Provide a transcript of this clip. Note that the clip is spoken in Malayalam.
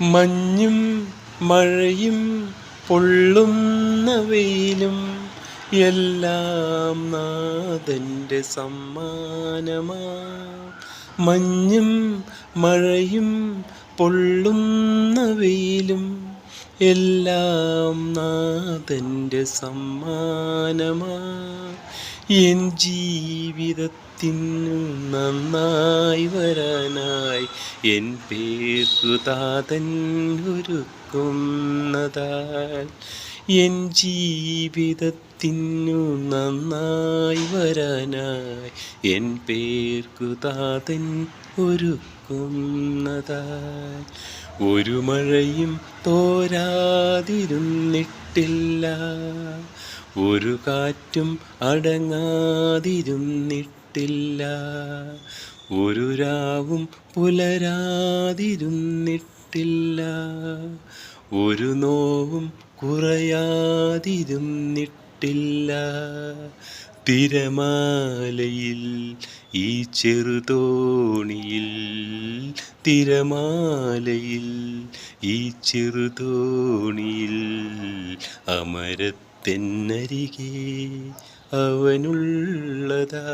മഞ്ഞും മഴയും പൊള്ളുന്ന വെയിലും എല്ലാം നാഥൻ്റെ സമ്മാനമാ. മഞ്ഞും മഴയും പൊള്ളുന്ന വെയിലും എല്ലാം നാഥൻ്റെ സമ്മാനമാ. എൻ ജീവിതത്തിനു നന്നായി വരാനായി എൻ പേർക്കു താതൻ ഒരുക്കുന്നതാൽ. എൻ ജീവിതത്തിനു നന്നായി വരാനായി എൻ പേർക്കു താതൻ ഒരുക്കുന്നതാൽ. ഒരു മഴയും തോരാതിരുന്നിട്ടില്ല, ഒരു കാറ്റും അടങ്ങാതിരുന്നിട്ടില്ല, ഒരു രാവും പുലരാതിരുന്നിട്ടില്ല, ഒരു നോവും കുറയാതിരുന്നിട്ടില്ല. തിരമാലയിൽ ഈ ചെറുതോണിയിൽ, തിരമാലയിൽ ഈ ചെറുതോണിയിൽ അമരത്തെന്നരികെ അവനുള്ളതാ.